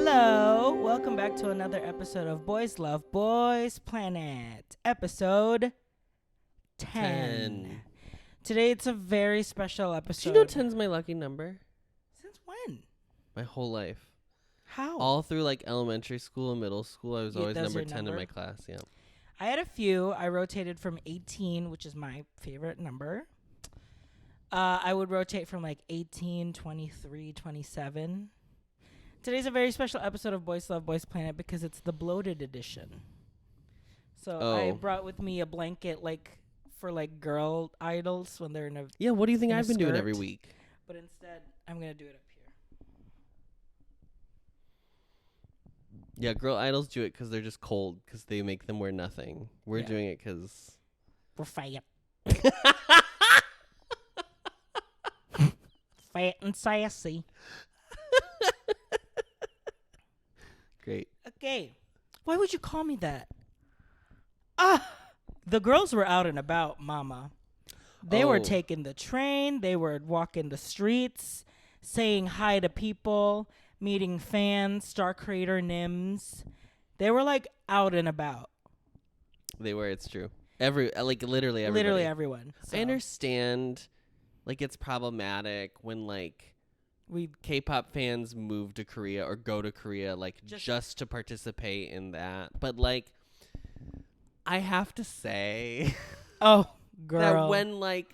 Hello, welcome back to another episode of Boys Love Boys Planet, episode 10. Today it's a very special episode. Do you know 10's my lucky number? Since when? My whole life. How? All through like elementary school and middle school, I was always number 10 in my class. Yeah. I had a few. I rotated from 18, which is my favorite number. I would rotate from like 18, 23, 27. Today's a very special episode of Boys Love Boys Planet because it's the bloated edition. So I brought with me a blanket like for like girl idols when they're in a Yeah, what do you think I've been doing every week? But instead, I'm going to do it up here. Yeah, girl idols do it because they're just cold because they make them wear nothing. We're doing it because we're fat. Fat and sassy. Great. Okay. Why would you call me that? The girls were out and about, mama. They were taking the train. They were walking the streets, saying hi to people, meeting fans, star creator Nims. They were like out and about. They were, it's true. Literally everybody. Literally everyone. So. I understand like it's problematic when like K-pop fans move to Korea or go to Korea like just to participate in that. But like I have to say oh girl that when like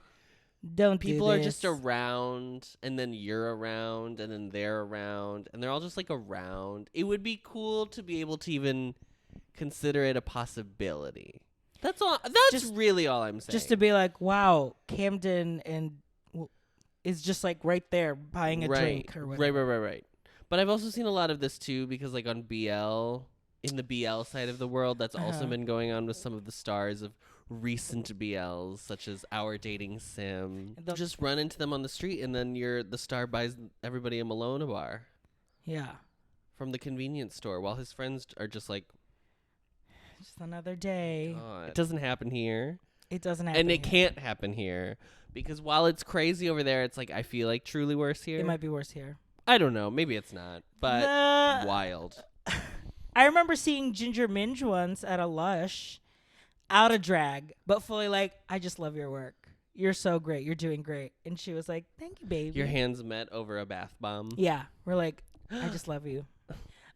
don't people do are this. just around and then you're around and then they're around and they're all just like around, it would be cool to be able to even consider it a possibility. That's all. That's really all I'm saying. Just to be like, wow, Kamden and is just like right there buying a drink or whatever. Right. But I've also seen a lot of this too because like on BL, in the BL side of the world, that's also been going on with some of the stars of recent BLs, such as Our Dating Sim. Just run into them on the street and then the star buys everybody a Malone bar. Yeah. From the convenience store while his friends are just like, just another day. God. It doesn't happen here. It doesn't happen and it can't happen here. Because while it's crazy over there, it's like I feel like truly worse here. It might be worse here. I don't know. Maybe it's not. But wild. I remember seeing Ginger Minge once at a Lush, out of drag, but fully like, I just love your work. You're so great. You're doing great. And she was like, thank you, baby. Your hands met over a bath bomb. Yeah. We're like, I just love you.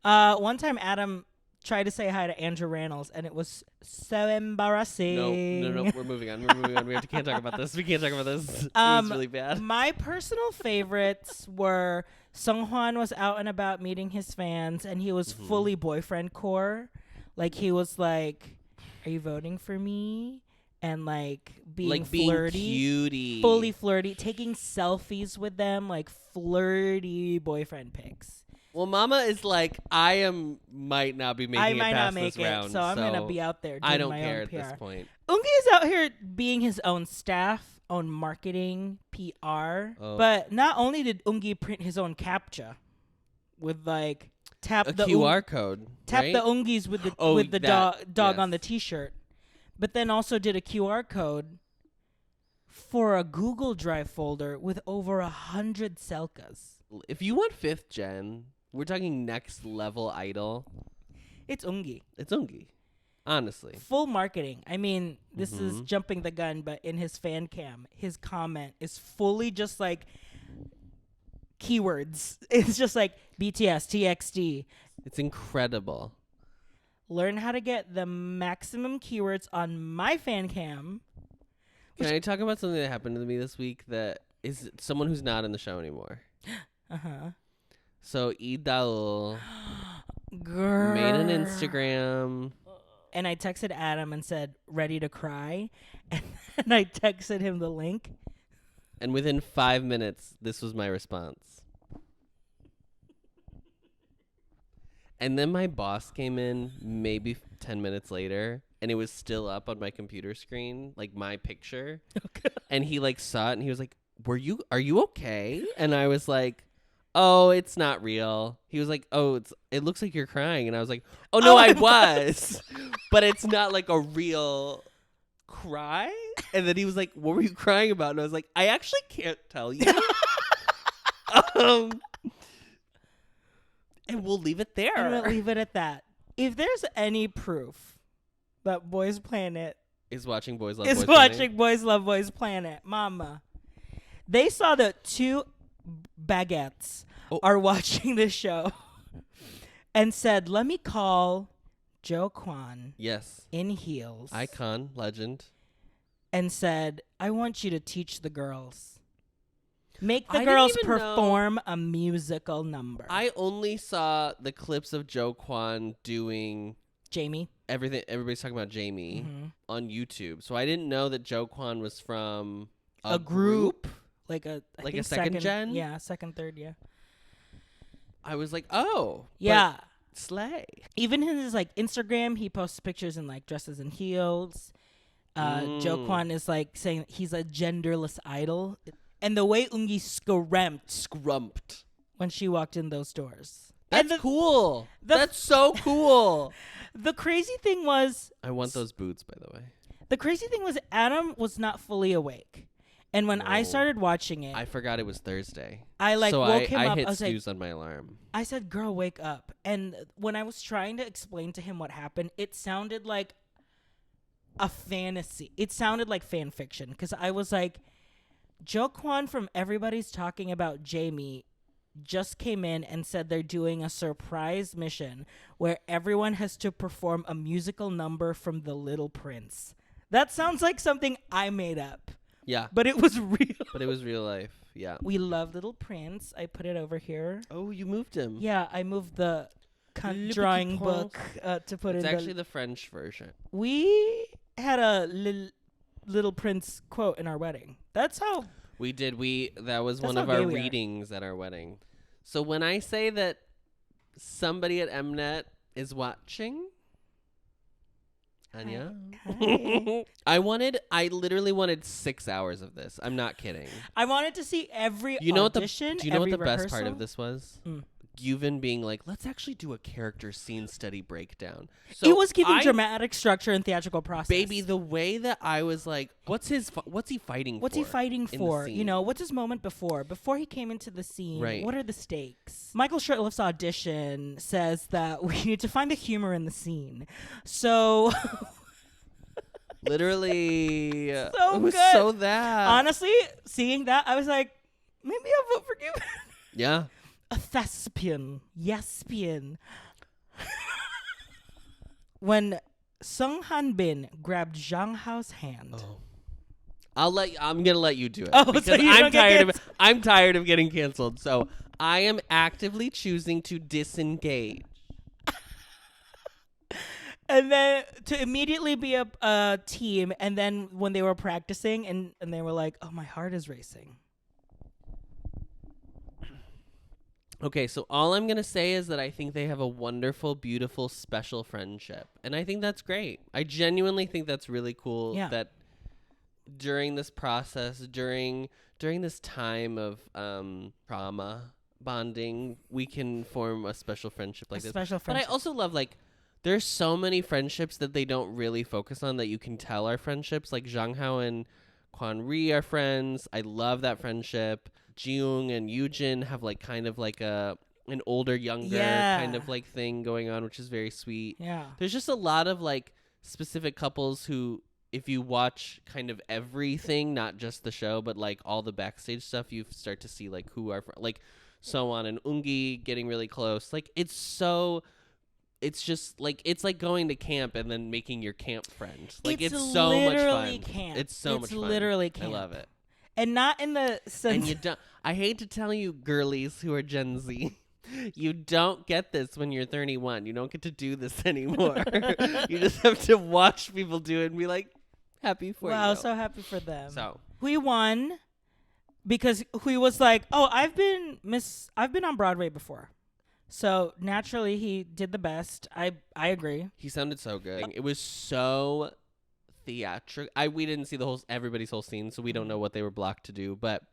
One time Adam tried to say hi to Andrew Rannells, and it was so embarrassing. No. We're moving on. We can't talk about this. It was really bad. My personal favorites were Seonghwan was out and about meeting his fans, and he was fully boyfriend core. Like, he was like, are you voting for me? And like being flirty. Cutie. Fully flirty. Taking selfies with them, like flirty boyfriend pics. Well, Mama is like, might not be making it past this round. So I'm going to be out there doing I don't my care own at PR. this point. Woongi is out here being his own staff, own marketing, PR. But not only did Woongi print his own CAPTCHA with like tap a the QR code. Tap right? the Woongis with the dog on the t-shirt. But then also did a QR code for a Google Drive folder with over 100 selkas. If you want 5th gen, we're talking next level idol. It's Woongi. It's Woongi. Honestly. Full marketing. I mean, this is jumping the gun, but in his fan cam, his comment is fully just like keywords. It's just like BTS, TXT. It's incredible. Learn how to get the maximum keywords on my fan cam. Can I talk about something that happened to me this week that is someone who's not in the show anymore? So Lee Daul made an Instagram. And I texted Adam and said, ready to cry. And then I texted him the link. And within 5 minutes, this was my response. And then my boss came in maybe 10 minutes later, and it was still up on my computer screen, like my picture. Okay. And he like saw it, and he was like, are you okay? And I was like, oh, it's not real. He was like, oh, it looks like you're crying. And I was like, oh, no, I was. But it's not like a real cry. And then he was like, what were you crying about? And I was like, I actually can't tell you. And we'll leave it there. And we'll leave it at that. If there's any proof that Boys Planet is watching Boys Love is Boys watching Planet. Boys Love Boys Planet, mama, they saw the two baguettes are watching this show and said, let me call Joe Kwan Yes. in heels. Icon, legend. And said, I want you to teach the girls. Make the I girls didn't even perform a musical number. I only saw the clips of Joe Kwan doing Jamie. everything. Everybody's talking about Jamie on YouTube. So I didn't know that Joe Kwan was from a group. Like a second gen? Yeah, second, third, yeah. I was like, oh. Yeah. Slay. Even in his like Instagram, he posts pictures in like dresses and heels. Joe Kwan is like saying he's a genderless idol. And the way Woongi scrumped when she walked in those doors. That's cool. That's so cool. The crazy thing was... I want those boots, by the way. The crazy thing was Adam was not fully awake. And when I started watching it... I forgot it was Thursday. I woke him up. I hit was snooze on my alarm. I said, girl, wake up. And when I was trying to explain to him what happened, it sounded like a fantasy. It sounded like fan fiction. Because I was like... Joe Kwan from Everybody's Talking About Jamie just came in and said they're doing a surprise mission where everyone has to perform a musical number from The Little Prince. That sounds like something I made up. Yeah. But it was real. But it was real life. Yeah. We love Little Prince. I put it over here. Oh, you moved him. Yeah, I moved the drawing book to put it's in. It's actually the French version. We had a Little Prince quote in our wedding. That's how we did. That was one of our readings at our wedding. So when I say that somebody at MNET is watching, Anya, hi. I literally wanted 6 hours of this. I'm not kidding. I wanted to see every audition. Do you know what the best part of this was? Gyuvin being like, let's actually do a character scene study breakdown. So it was giving dramatic structure and theatrical process. Baby, the way that I was like, what's he fighting for? What's he fighting for? You know, what's his moment before he came into the scene? Right. What are the stakes? Michael Shirtliff's audition says that we need to find the humor in the scene. So... Literally. So it was good. So that. Honestly, seeing that, I was like, maybe I'll vote for Gyuvin. Yeah. A thespian. Yespian. When Sung Hanbin grabbed Zhang Hao's hand. Oh. I'm gonna let you do it. Oh, because so you I'm tired of getting canceled. So I am actively choosing to disengage. And then to immediately be a team, and then when they were practicing and they were like, oh, my heart is racing. Okay, so all I'm going to say is that I think they have a wonderful, beautiful, special friendship. And I think that's great. I genuinely think that's really cool that during this process, during this time of trauma bonding, we can form a special friendship like this. Special friendship. But I also love, like, there's so many friendships that they don't really focus on that you can tell are friendships. Like Zhang Hao and Quan Ri are friends. I love that friendship. Jiyoung and Yoojin have like kind of like an older, younger kind of like thing going on, which is very sweet. Yeah. There's just a lot of like specific couples who, if you watch kind of everything, not just the show, but like all the backstage stuff, you start to see like who are like Soan and Woongi getting really close. Like it's just like it's like going to camp and then making your camp friend. Like it's so much fun. Camp. It's so much fun. It's literally camp. I love it. And not in the sense. And you don't. I hate to tell you, girlies who are Gen Z, you don't get this when you're 31. You don't get to do this anymore. You just have to watch people do it and be like, happy for you. Wow, so happy for them. So Hui won because Hui was like, "Oh, I've been on Broadway before." So naturally, he did the best. I agree. He sounded so good. It was so theatrical. We didn't see everybody's whole scene, so we don't know what they were blocked to do. But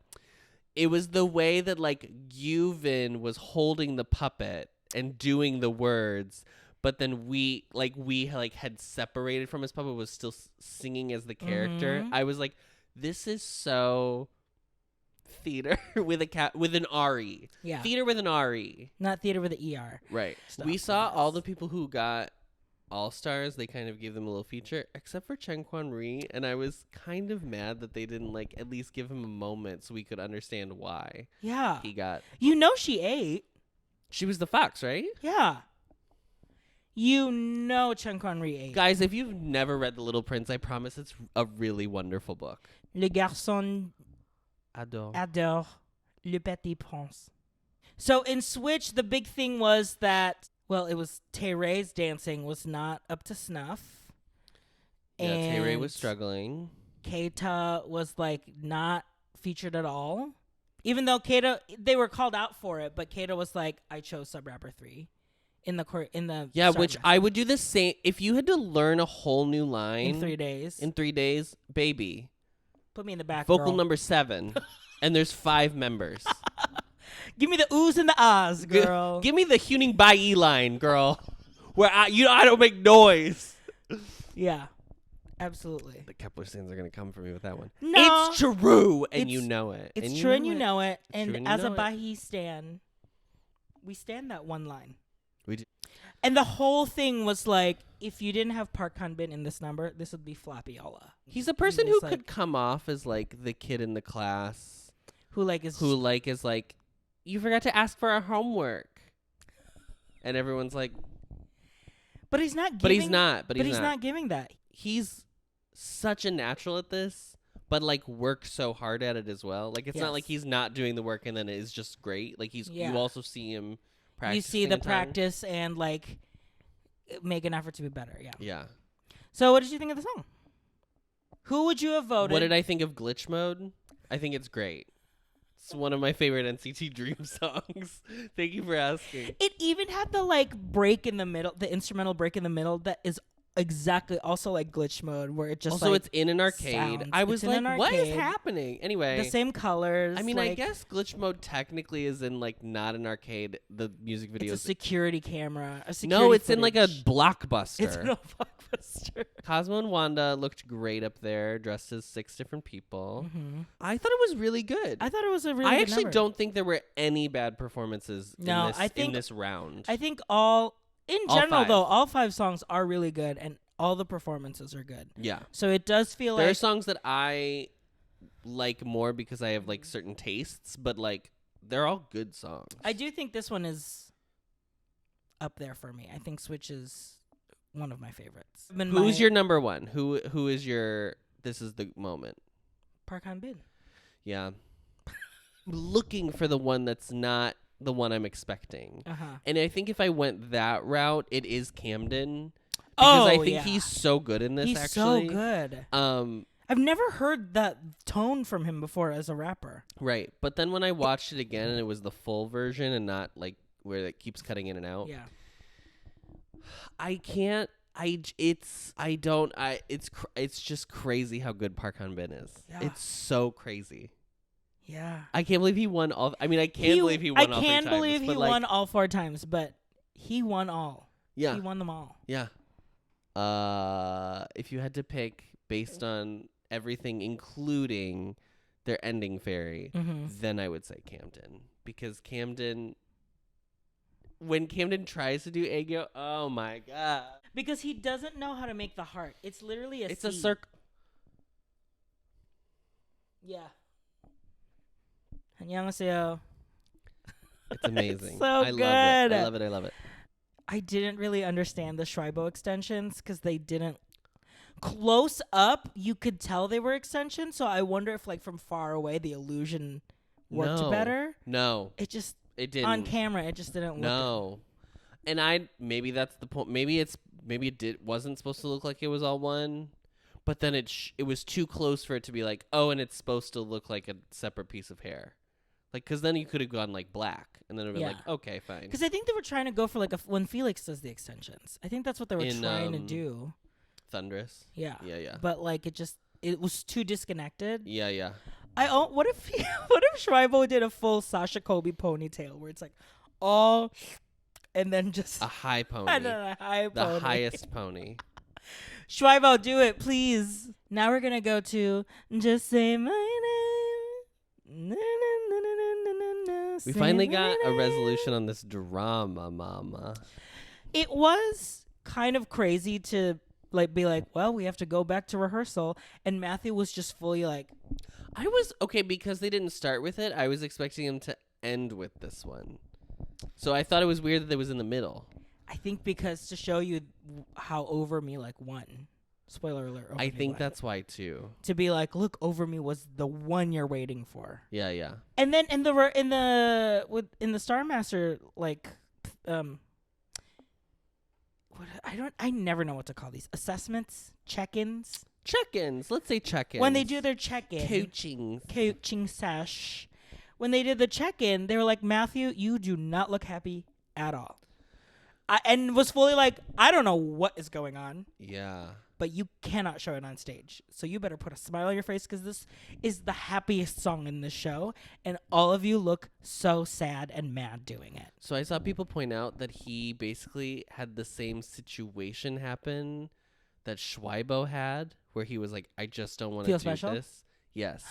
it was the way that like Gyuvin was holding the puppet and doing the words, but then we had separated from his puppet, was still singing as the character. I was like, this is so theater with an RE. Yeah. Theater with an RE. Not theater with an ER. Right. Stop We saw this. all the people who got All-Stars. They kind of gave them a little feature, except for Chen Quan Ri, and I was kind of mad that they didn't like at least give him a moment so we could understand why Yeah. he got. You know she ate. She was the fox, right? Yeah. You know Chen Quan Ri ate. Guys, if you've never read The Little Prince, I promise it's a really wonderful book. Le garçon adore le petit prince. So in Switch, the big thing was that, well, it was taerae's dancing was not up to snuff. Yeah, and taerae was struggling. Keita was like not featured at all. Even though Keita, they were called out for it, but Keita was like, I chose Sub Rapper 3 in the Yeah, star which dress I would do the same if you had to learn a whole new line in 3 days. In 3 days, baby. Put me in the back. Vocal girl. number 7, and there's 5 members. Give me the oohs and the ahs, girl. Give me the Huning Bai line, girl, where I don't make noise. Yeah, absolutely. The Kepler stands are gonna come for me with that one. No, It's true, and It's- you know it. it's and true, and you know it. It's true And and you as a know it. Bahi stan, we stand that one line. We do. And the whole thing was like, if you didn't have Park Han-bin in this number, this would be Flappy Ola. He's a person He who was could like- come off as like the kid in the class Who like is who like is like, you forgot to ask for our homework, and everyone's like, but he's not. Giving, but he's not. But he's not giving that. He's such a natural at this, but like works so hard at it as well. Like it's not like Yes. he's not doing the work and then it is just great. Like you Yeah. also see him practicing. You see the a ton. practice and like make an effort to be better. Yeah. Yeah. So what did you think of the song? Who would you have voted? What did I think of Glitch Mode? I think it's great. It's one of my favorite NCT Dream songs. Thank you for asking. It even had the like break in the middle, the instrumental break in the middle that is exactly also like Glitch Mode, where it just Also, like it's in an arcade. sounds. I It's was in like, an what is arcade. happening? Anyway. the same colors. I mean, I like, guess Glitch Mode technically is in like not an arcade. The music video it's a is security camera. no, it's in like a footage. blockbuster. It's in a blockbuster. Cosmo and Wanda looked great up there, dressed as 6 different people. Mm-hmm. I thought it was really good. I thought it was a really. I good actually number. don't think there were any bad performances No, in this, I think- in this round. I think All general 5. though, all 5 songs are really good, and all the performances are good. yeah. So it does feel There are like songs that I like more because I have like certain tastes, but like they're all good songs. I do think this one is up there for me. I think Switch is one of my favorites. Who's your number one? Who is your this is the moment? Park Han-bin? Yeah. Looking for the one that's not the one I'm expecting. Uh-huh. And I think if I went that route, it is Kamden. Because I think yeah. he's so good in this, He's actually. so good. Um, I've never heard that tone from him before as a rapper. right. But then when I watched it again and it was the full version and not like where it keeps cutting in and out, Yeah. it's just crazy how good Park Han-bin is. Yeah. It's so crazy. Yeah. I can't believe he won all. I mean, I can't believe he won all 3 times. I can't believe he but, like, won all 4 times, but he won all. Yeah. He won them all. Yeah. If you had to pick based on everything, including their ending fairy, Mm-hmm. then I would say Kamden. Because Kamden, when Kamden tries to do Aegyo, oh my god. Because he doesn't know how to make the heart. It's literally a It's a C. circle. Yeah. 안녕하세요. It's amazing. so I good. love it. I love it. I love it. I didn't really understand the Schreibo extensions because they didn't. Close up, you could tell they were extensions. So I wonder if, like, from far away, the illusion worked No. better. No, It just it didn't. on camera, it just didn't look. No. And maybe that's the point. Maybe it wasn't supposed to look like it was all one, but then it was too close for it to be like, oh, and it's supposed to look like a separate piece of hair. Like, because then you could have gone like black, and then it would be Yeah. like, okay, fine. Because I think they were trying to go for like when Felix does the extensions. I think that's what they were In, trying to do. Thunderous. Yeah. Yeah. But like it was too disconnected. Yeah. What if what if Schreibo did a full Sasha Kobe ponytail where it's like all and then just A high pony. and then a high The pony. highest pony. Schreibo, do it, please. Now we're gonna go to Just Say My Name. We finally got a resolution on this drama, mama. It was kind of crazy to like be like, well, we have to go back to rehearsal, and Matthew was just fully like, I was okay because they didn't start with it. I was expecting him to end with this one, so I thought it was weird that it was in the middle. I think because to show you how Over Me like won. Spoiler alert. I think that's why too. To be like, look, Over Me was the one you're waiting for. Yeah, yeah. And then in the Star Master, like, I never know what to call these assessments, check-ins. Let's say check-ins. When they do their check-in, coaching sesh. When they did the check-in, they were like, Matthew, you do not look happy at all. And was fully like, I don't know what is going on. Yeah. But you cannot show it on stage. So you better put a smile on your face because this is the happiest song in the show. And all of you look so sad and mad doing it. So I saw people point out that he basically had the same situation happen that Schweibo had, where he was like, I just don't want to do special? this. Yes.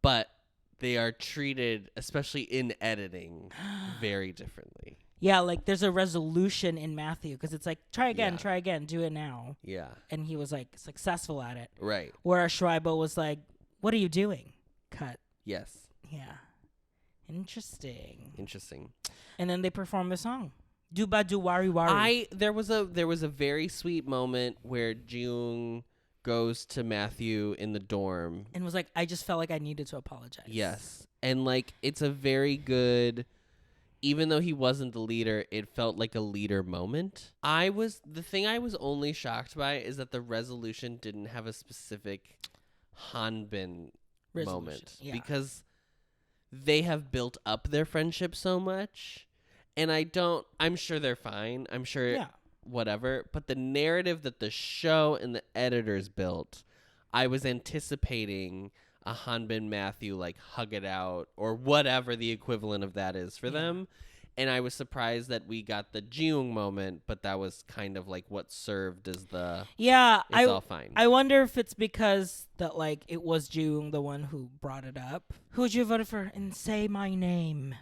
But they are treated, especially in editing, very differently. Yeah, like there's a resolution in Matthew because it's like, try again, do it now. Yeah. And he was like successful at it. Right. Whereas Schreiber was like, what are you doing? Cut. Yes. Yeah. Interesting. And then they perform the song. Duba du wari wari. There was a very sweet moment where Jung goes to Matthew in the dorm. And was like, I just felt like I needed to apologize. Yes. And like it's a very good, even though he wasn't the leader, it felt like a leader moment. The thing I was only shocked by is that the resolution didn't have a specific hanbin moment. Yeah. Because they have built up their friendship so much. And I'm sure they're fine. I'm sure whatever. But the narrative that the show and the editors built, I was anticipating a hanbin Matthew like hug it out or whatever the equivalent of that is for them. And I was surprised that we got the Jiung moment, but that was kind of like what served as the it's all fine. I wonder if it's because that like it was Jiung the one who brought it up. Who would you vote for and say my name?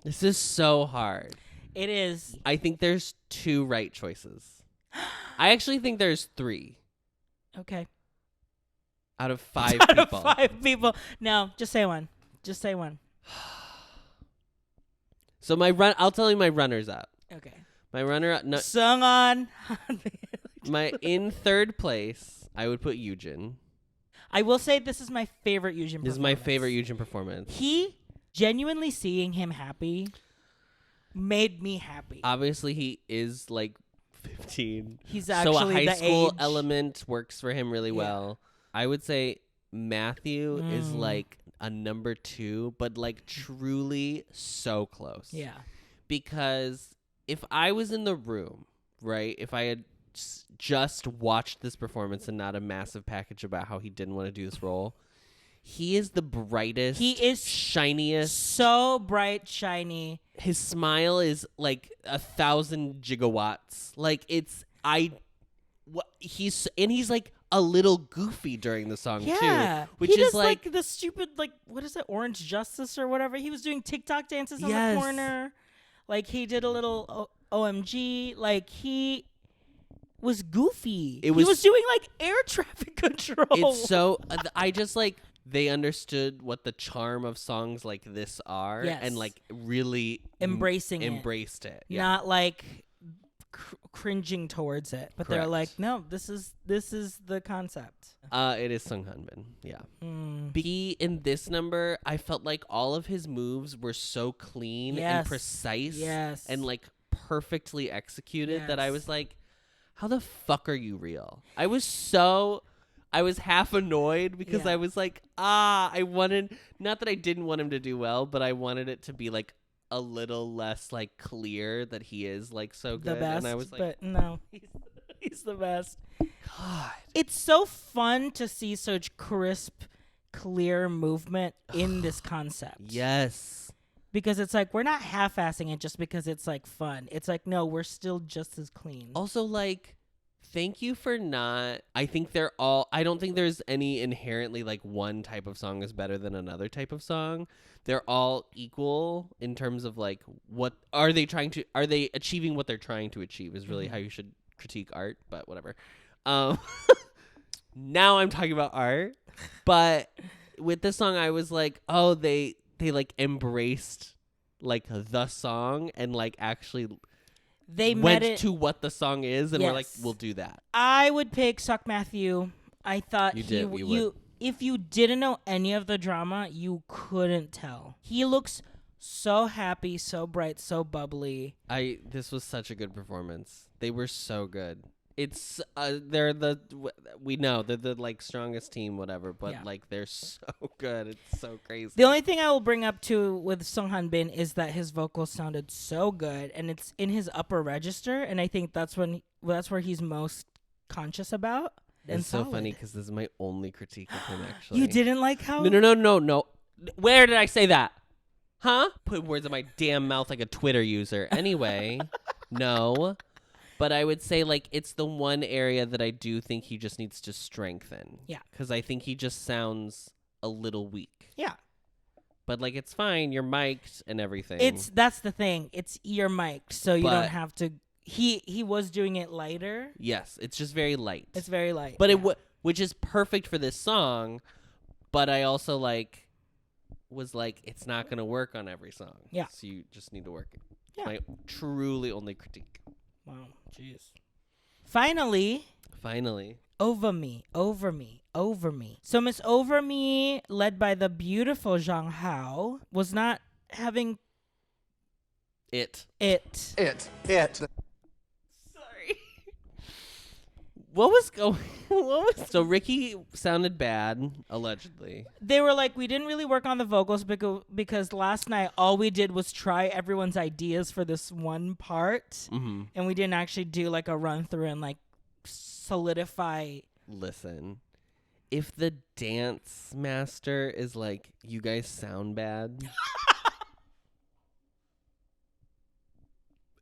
This is so hard. It is. I think there's 2 right choices. I actually think there's 3. Okay. Out of 5 people. Out of 5 people. No, just say one. So I'll tell you my runners up. Okay. My runner up. No, Sung on. in 3rd place, I would put Yujin. I will say this is my favorite Yujin performance. This is my favorite Yujin performance. He genuinely seeing him happy made me happy. Obviously, he is like 15. He's actually so a high the school age. Element works for him really well. I would say Matthew is like a number 2, but like truly so close. Yeah. Because if I was in the room, right, if I had just watched this performance and not a massive package about how he didn't want to do this role, he is the brightest. He is shiniest. So bright, shiny. His smile is like 1,000 gigawatts. Like he's like a little goofy during the song too. Which he is does like the stupid what is it, Orange Justice or whatever. He was doing TikTok dances on the corner. Like he did a little OMG. Like he was goofy. He was doing like air traffic control. It's so I just like they understood what the charm of songs like this are and like really embraced it. Yeah. Not like cringing towards it, but they're like, no, this is the concept. It is Sung Hanbin. Yeah. He in this number, I felt like all of his moves were so clean and precise and like perfectly executed that I was like, how the fuck are you real? I was half annoyed because I was like, I wanted, not that I didn't want him to do well, but I wanted it to be like a little less like clear that he is like so good. The best, and I was like, but no, he's the best. God, it's so fun to see such crisp, clear movement in this concept. Yes. Because it's like, we're not half-assing it just because it's like fun. It's like, no, we're still just as clean. Also, like, Thank you for not. I think they're all. I don't think there's any inherently like one type of song is better than another type of song. They're all equal in terms of like what are they trying to? Are they achieving what they're trying to achieve? Is really how you should critique art. But whatever. Now I'm talking about art. But with this song, I was like, oh, they like embraced like the song and like actually. They went met it to what the song is and we're like, we'll do that. I would pick Seok Matthew. I thought You would. if you didn't know any of the drama, you couldn't tell. He looks so happy, so bright, so bubbly. This was such a good performance. They were so good. It's they're we know they're the like strongest team, whatever, but like they're so good. It's so crazy. The only thing I will bring up too with Sung Hanbin is that his vocals sounded so good, and it's in his upper register, and I think that's where he's most conscious about. It's so funny because this is my only critique of him. Actually, you didn't like how? No. Where did I say that? Huh? Put words in my damn mouth like a Twitter user. Anyway, no. But I would say, like, it's the one area that I do think he just needs to strengthen. Yeah. Because I think he just sounds a little weak. Yeah. But, like, it's fine. You're mic'd and everything. That's the thing. It's you're mic'd, so you don't have to. He was doing it lighter. Yes. It's just very light. It's very light. But which is perfect for this song. But I also, like, was like, it's not going to work on every song. Yeah. So you just need to work it. Yeah. My truly only critique. Wow, jeez. Finally. Over Me. So Miss Over Me, led by the beautiful Zhang Hao, was not having it. Sorry. So Ricky sounded bad, allegedly. They were like, we didn't really work on the vocals because last night all we did was try everyone's ideas for this one part, and we didn't actually do like a run through and like solidify. Listen, if the dance master is like, you guys sound bad,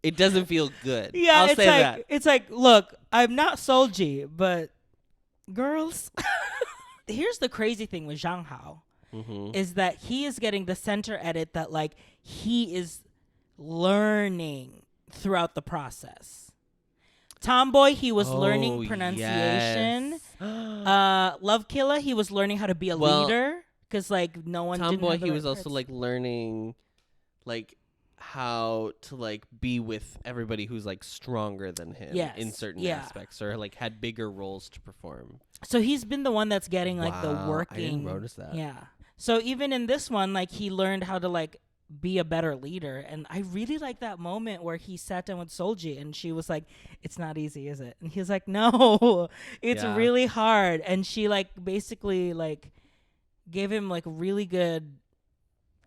it doesn't feel good. Yeah, I'll say that. It's like, look, I'm not Solji, but girls. Here's the crazy thing with Zhang Hao is that he is getting the center edit that like he is learning throughout the process. Tomboy, he was learning pronunciation. Yes. Love Killer, he was learning how to be a leader because like no one. Tomboy, didn't he was also like learning, like how to like be with everybody who's like stronger than him in certain aspects or like had bigger roles to perform. So he's been the one that's getting like the working. I didn't notice that. Yeah. So even in this one, like he learned how to like be a better leader, and I really like that moment where he sat down with Solji and she was like, "It's not easy, is it?" And he was like, "No, it's really hard." And she like basically like gave him like really good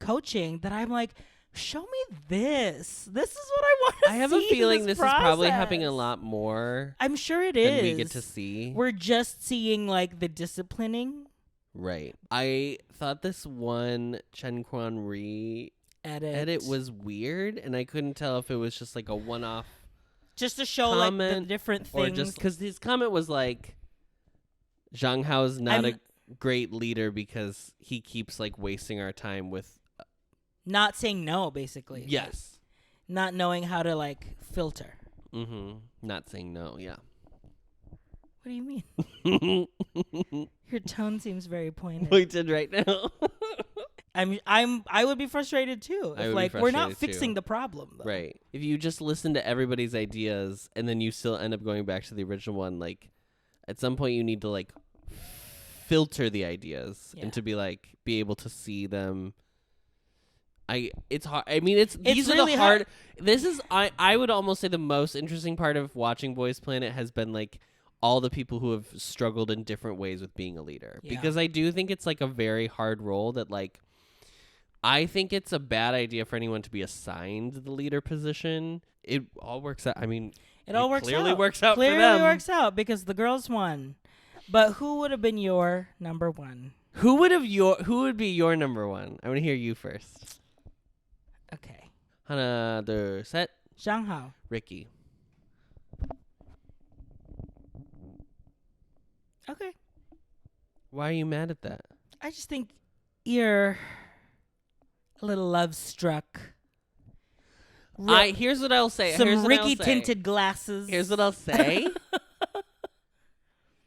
coaching that I'm like, show me this. This is what I want to see. I have a feeling this is probably process. happening a lot more. I'm sure it is. Than we get to see. We're just seeing like the disciplining. Right. I thought this one Chen Quan Ri edit was weird, and I couldn't tell if it was just like a one-off just to show like the different things. Or just because his comment was like, Zhang Hao's not a great leader because he keeps like wasting our time with not saying no, basically. Yes. Like, not knowing how to like filter. Not saying no, yeah. What do you mean? Your tone seems very pointed. Pointed right now. I would be frustrated too. If like we're not fixing the problem though. Right. If you just listen to everybody's ideas and then you still end up going back to the original one, like at some point you need to like filter the ideas and to be able to see them. It's hard. I mean, these really are the hard. This is I would almost say the most interesting part of watching Boys Planet has been like all the people who have struggled in different ways with being a leader, because I do think it's like a very hard role that like I think it's a bad idea for anyone to be assigned the leader position. It all works out. I mean, it all clearly works out for them. Clearly works out because the girls won. But who would have been your number one? Who would be your number one? I want to hear you first. Okay. Hana, the set. Zhang Hao. Ricky. Okay. Why are you mad at that? I just think you're a little love struck. Here's what I'll say. Some Ricky tinted glasses. Here's what I'll say.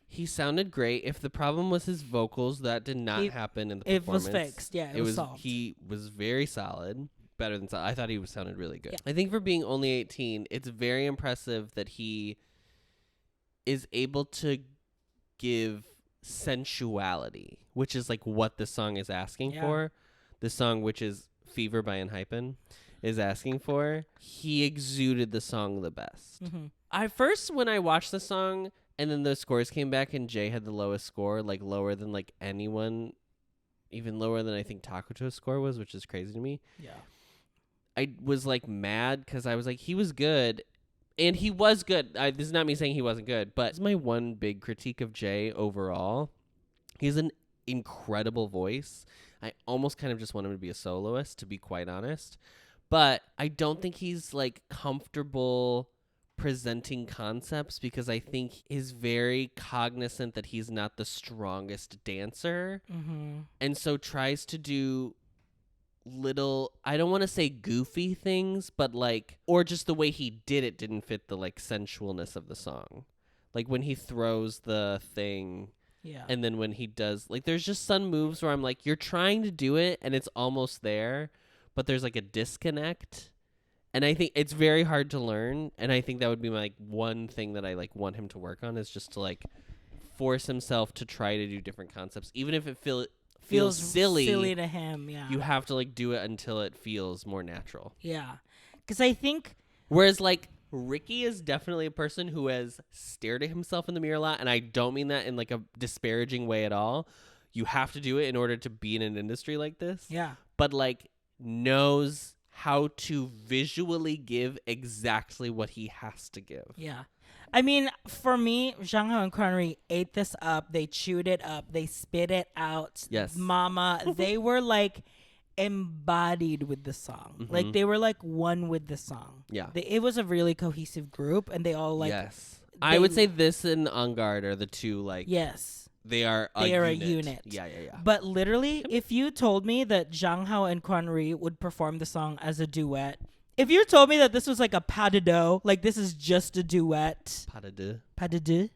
He sounded great. If the problem was his vocals, that did not happen in the performance. It was fixed. Yeah, it was solved. He was very solid. Better than I thought. He sounded really good. Yeah. I think for being only 18, it's very impressive that he is able to give sensuality, which is like what the song is asking for. The song, which is Fever by hanbin, is asking for. He exuded the song the best. Mm-hmm. When I watched the song and then the scores came back and Jay had the lowest score, like lower than like anyone, even lower than I think Takuto's score was, which is crazy to me. Yeah. I was like mad because I was like, he was good. And he was good. This is not me saying he wasn't good, but it's my one big critique of Jay overall. He's an incredible voice. I almost kind of just want him to be a soloist, to be quite honest. But I don't think he's like comfortable presenting concepts because I think he's very cognizant that he's not the strongest dancer. Mm-hmm. And so tries to do little, I don't want to say goofy things, but like, or just the way he did it didn't fit the like sensualness of the song. Like when he throws the thing, and then when he does, like there's just some moves where I'm like, you're trying to do it and it's almost there, but there's like a disconnect. And I think it's very hard to learn, and I think that would be my like one thing that I like want him to work on, is just to like force himself to try to do different concepts, even if it feels silly to him. Yeah, you have to like do it until it feels more natural. Yeah, because I think whereas like Ricky is definitely a person who has stared at himself in the mirror a lot, and I don't mean that in like a disparaging way at all. You have to do it in order to be in an industry like this. Yeah, but like knows how to visually give exactly what he has to give. Yeah. I mean, for me, Zhanghao and Kwanri ate this up. They chewed it up. They spit it out. Yes. Mama, they were like embodied with the song. Mm-hmm. Like they were like one with the song. Yeah. It was a really cohesive group, and they all like. Yes. I would say this and En Garde are the two like. Yes. They are a unit. Yeah. But literally, if you told me that Zhang Hao and Kwanri would perform the song as a duet, if you told me that this was like a pas de deux, like this is just a duet, pas de deux,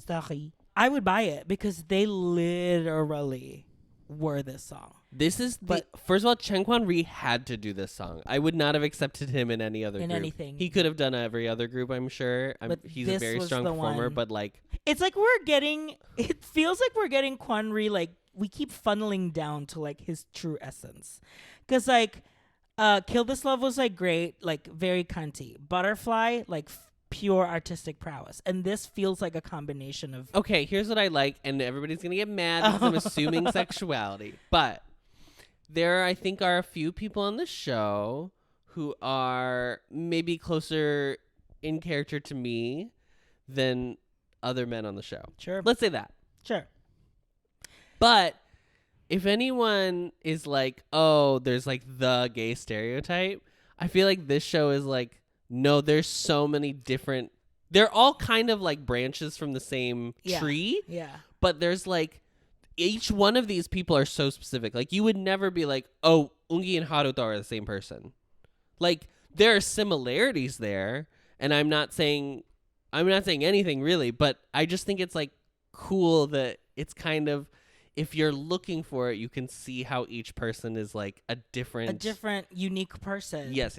sorry, I would buy it because they literally were this song. This is first of all, Chen Kwanri had to do this song. I would not have accepted him in any other group. Anything. He could have done every other group, I'm sure. He's a very strong performer, but like it feels like we're getting Kwanri, like we keep funneling down to like his true essence. Cause like Kill This Love was like great, like very cunty. Butterfly, like pure artistic prowess, and this feels like a combination of. Okay, here's what I like, and everybody's gonna get mad because I'm assuming sexuality, but there I think are a few people on the show who are maybe closer in character to me than other men on the show. Sure, let's say that. Sure, but if anyone is like, oh, there's like the gay stereotype, I feel like this show is like, no, there's so many different, they're all kind of like branches from the same tree. Yeah. But there's like, each one of these people are so specific. Like you would never be like, oh, Woongi and Haruto are the same person. Like there are similarities there. And I'm not saying anything really, but I just think it's like cool that it's kind of, if you're looking for it, you can see how each person is like a different unique person. Yes.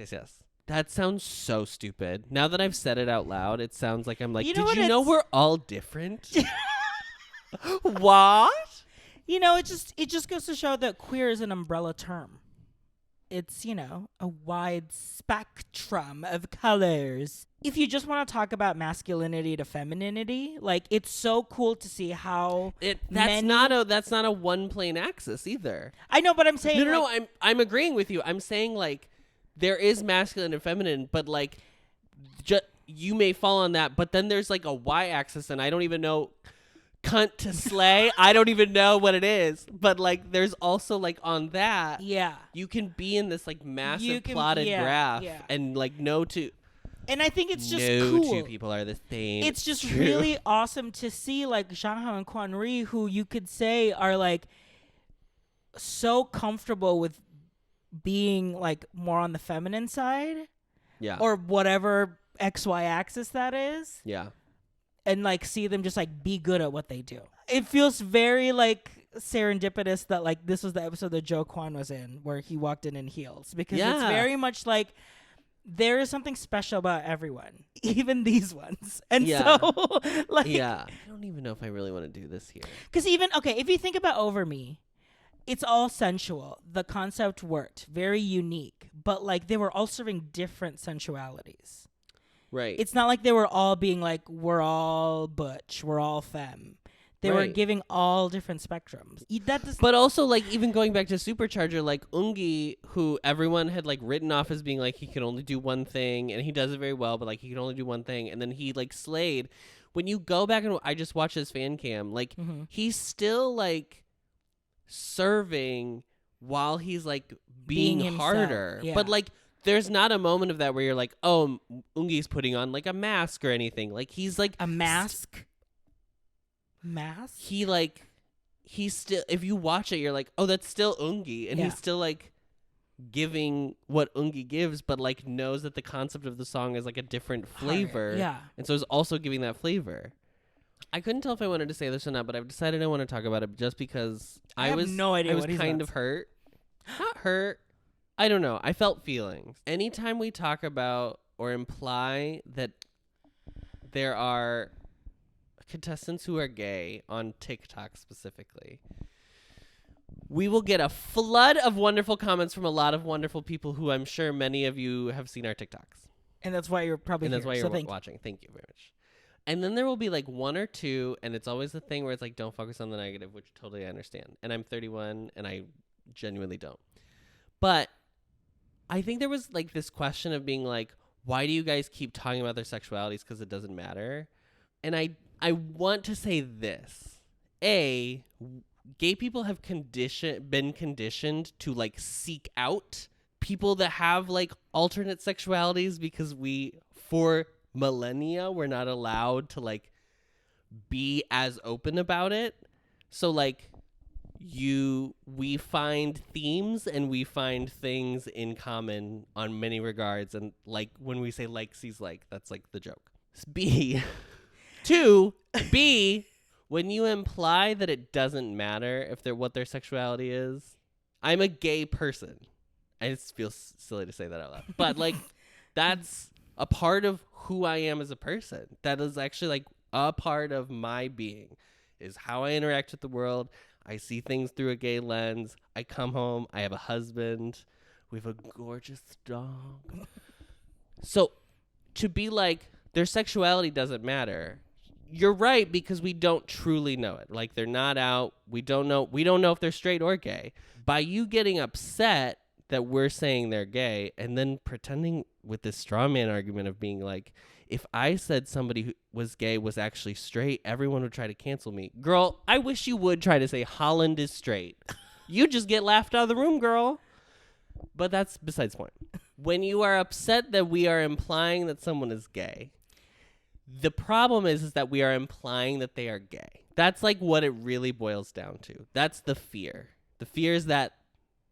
That sounds so stupid. Now that I've said it out loud, it sounds like I'm like, did you know we're all different? What? You know, it just goes to show that queer is an umbrella term. It's, a wide spectrum of colors. If you just want to talk about masculinity to femininity, like it's so cool to see how that's not a one plane axis either. I know, but I'm saying No, I'm agreeing with you. I'm saying like there is masculine and feminine, but like you may fall on that, but then there's like a y axis, and I don't even know. Cunt to slay. I don't even know what it is, but like there's also like on that, you can be in this like massive plotted graph and like know to And I think it's just no cool. two people are the same. It's just true. really awesome to see like Zhang Hao and Quan Ri, who you could say are like so comfortable with being like more on the feminine side. Yeah. Or whatever XY axis that is. Yeah. And like see them just like be good at what they do. It feels very like serendipitous that like this was the episode that Joe Kwan was in where he walked in heels, because it's very much like there is something special about everyone, even these ones. And so like I don't even know if I really want to do this here. Because even if you think about Over Me, it's all sensual. The concept worked, very unique, but like they were all serving different sensualities. Right. It's not like they were all being like, we're all butch, we're all femme. They were giving all different spectrums. But also, like, even going back to Supercharger, like, Woongi, who everyone had, like, written off as being, like, he can only do one thing, and he does it very well, but, like, he can only do one thing, and then he, like, slayed. When you go back and I just watched his fan cam, like, he's still, like, serving while he's, like, being harder. Yeah. But, like, there's not a moment of that where you're like, oh, Ungi's putting on, like, a mask or anything. Like, he's, like... A mask? He like he's still, if you watch it, you're like, oh, that's still Woongi, and he's still like giving what Woongi gives, but like knows that the concept of the song is like a different flavor, and so is also giving that flavor. I couldn't tell if I wanted to say this or not, but I've decided I want to talk about it just because I have no idea. I was kind of hurt, not hurt. I don't know. I felt feelings. Anytime we talk about or imply that there are contestants who are gay on TikTok specifically, we will get a flood of wonderful comments from a lot of wonderful people who I'm sure many of you have seen our TikToks. And that's why you're probably and that's here. why you're watching. Thank you very much. And then there will be like one or two, and it's always the thing where it's like, don't focus on the negative, which totally I understand. And I'm 31, and I genuinely don't. But I think there was like this question of being like, why do you guys keep talking about their sexualities? Because it doesn't matter. And I want to say this. A, gay people have been conditioned to like seek out people that have like alternate sexualities, because for millennia, we're not allowed to like be as open about it. So like we find themes and we find things in common on many regards. And like when we say like sees like, that's like the joke. B, when you imply that it doesn't matter if what their sexuality is, I'm a gay person. I just feel silly to say that out loud. But like, that's a part of who I am as a person. That is actually like a part of my being, is how I interact with the world. I see things through a gay lens. I come home. I have a husband. We have a gorgeous dog. So to be like, their sexuality doesn't matter. You're right, because we don't truly know it. Like, they're not out. We don't know if they're straight or gay. By you getting upset that we're saying they're gay, and then pretending with this straw man argument of being like, if I said somebody who was gay was actually straight, everyone would try to cancel me. Girl, I wish you would try to say Holland is straight. You just get laughed out of the room, girl. But that's besides the point. When you are upset that we are implying that someone is gay, the problem is that we are implying that they are gay. That's like what it really boils down to. That's the fear. The fear is that